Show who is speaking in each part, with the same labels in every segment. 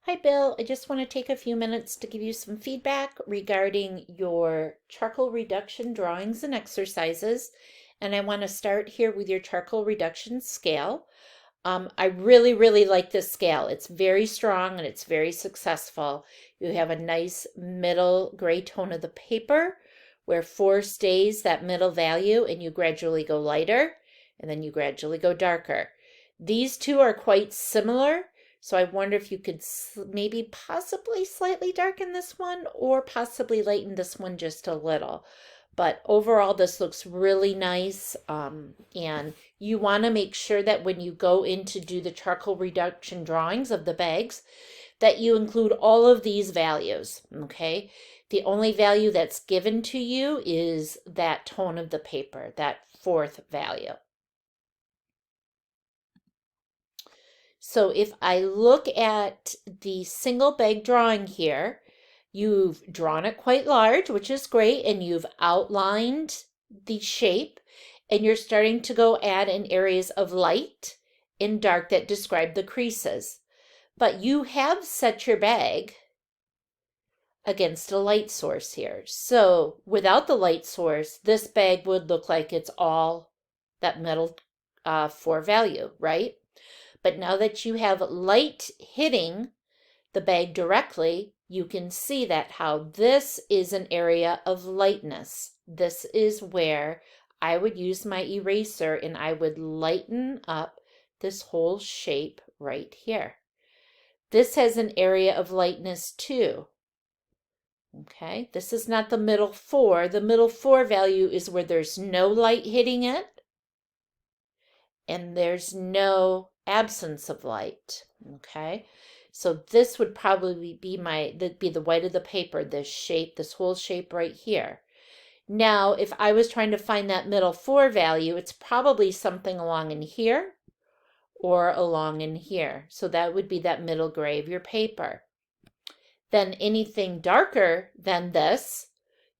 Speaker 1: Hi Bill, I just want to take a few minutes to give you some feedback regarding your charcoal reduction drawings and exercises. And I want to start here with your charcoal reduction scale. I really like this scale. It's very strong and it's very successful. You have a nice middle gray tone of the paper where 4 stays that middle value and you gradually go lighter and then you gradually go darker. These two are quite similar. So I wonder if you could maybe possibly slightly darken this one or possibly lighten this one just a little. But overall, this looks really nice. And you want to make sure that when you go in to do the charcoal reduction drawings of the bags, that you include all of these values, okay? The only value that's given to you is that tone of the paper, that 4th value. So if I look at the single bag drawing here, you've drawn it quite large, which is great, and you've outlined the shape, and you're starting to go add in areas of light and dark that describe the creases. But you have set your bag against a light source here. So without the light source, this bag would look like it's all that middle 4 value, right? But now that you have light hitting the bag directly, you can see that how this is an area of lightness. This is where I would use my eraser and I would lighten up this whole shape right here. This has an area of lightness too. Okay, this is not the middle 4. The middle 4 value is where there's no light hitting it and there's no absence of light. Okay, so this would probably be the white of the paper, this shape, this whole shape right here. Now, if I was trying to find that middle 4 value, it's probably something along in here or along in here. So that would be that middle gray of your paper. Then anything darker than this,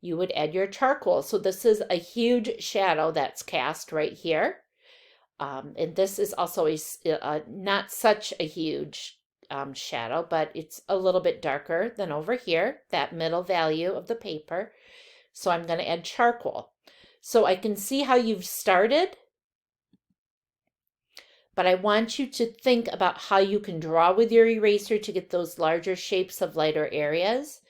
Speaker 1: you would add your charcoal. So this is a huge shadow that's cast right here. And this is also not such a huge shadow, but it's a little bit darker than over here, that middle value of the paper. So I'm going to add charcoal. So I can see how you've started, but I want you to think about how you can draw with your eraser to get those larger shapes of lighter areas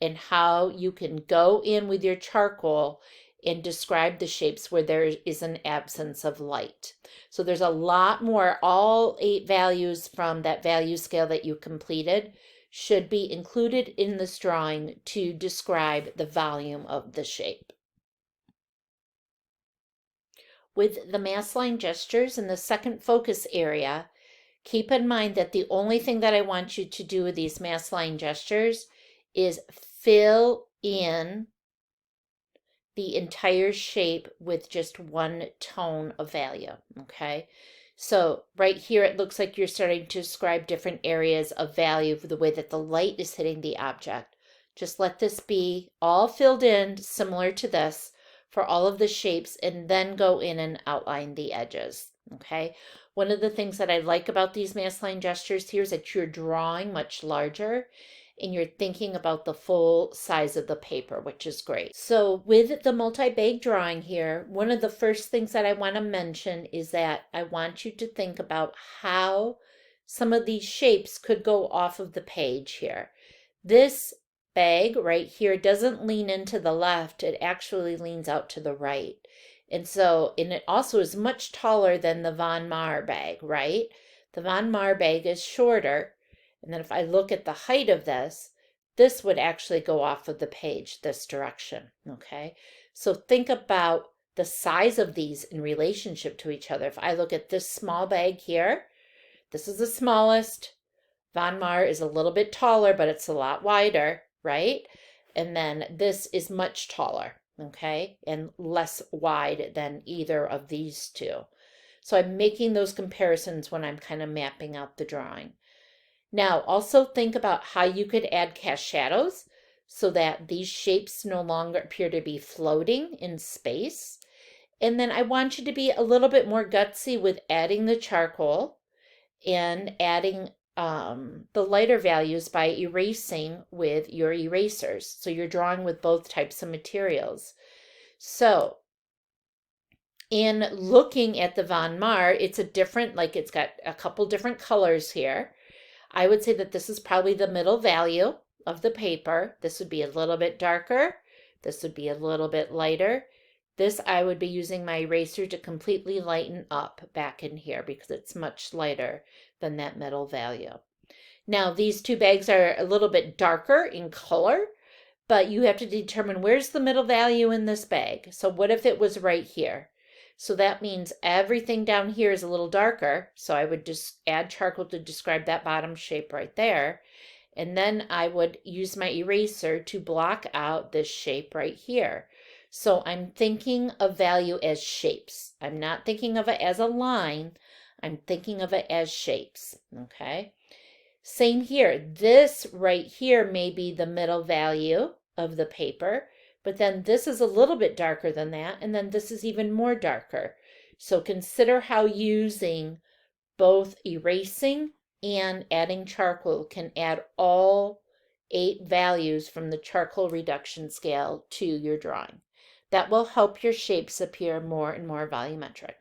Speaker 1: and how you can go in with your charcoal and describe the shapes where there is an absence of light. So there's a lot more. All 8 values from that value scale that you completed should be included in this drawing to describe the volume of the shape. With the mass line gestures in the second focus area, keep in mind that the only thing that I want you to do with these mass line gestures is fill in the entire shape with just one tone of value, okay? So right here, it looks like you're starting to describe different areas of value for the way that the light is hitting the object. Just let this be all filled in similar to this for all of the shapes and then go in and outline the edges, okay? One of the things that I like about these mass line gestures here is that you're drawing much larger and you're thinking about the full size of the paper, which is great. So with the multi-bag drawing here, one of the first things that I want to mention is that I want you to think about how some of these shapes could go off of the page here. This bag right here doesn't lean into the left, it actually leans out to the right. And it also is much taller than the Von Maur bag, right? The Von Maur bag is shorter. And then if I look at the height of this would actually go off of the page this direction, okay? So think about the size of these in relationship to each other. If I look at this small bag here, this is the smallest. Von Maur is a little bit taller, but it's a lot wider, right? And then this is much taller, okay? And less wide than either of these two. So I'm making those comparisons when I'm kind of mapping out the drawing. Now, also think about how you could add cast shadows so that these shapes no longer appear to be floating in space. And then I want you to be a little bit more gutsy with adding the charcoal and adding the lighter values by erasing with your erasers. So you're drawing with both types of materials. So in looking at the Von Maur, it's a different, like it's got a couple different colors here. I would say that this is probably the middle value of the paper. This would be a little bit darker. This would be a little bit lighter. This I would be using my eraser to completely lighten up back in here because it's much lighter than that middle value. Now these two bags are a little bit darker in color, but you have to determine where's the middle value in this bag. So what if it was right here? So that means everything down here is a little darker. So I would just add charcoal to describe that bottom shape right there. And then I would use my eraser to block out this shape right here. So I'm thinking of value as shapes. I'm not thinking of it as a line. I'm thinking of it as shapes, okay? Same here. This right here may be the middle value of the paper, but then this is a little bit darker than that, and then this is even more darker. So consider how using both erasing and adding charcoal can add all 8 values from the charcoal reduction scale to your drawing. That will help your shapes appear more and more volumetric.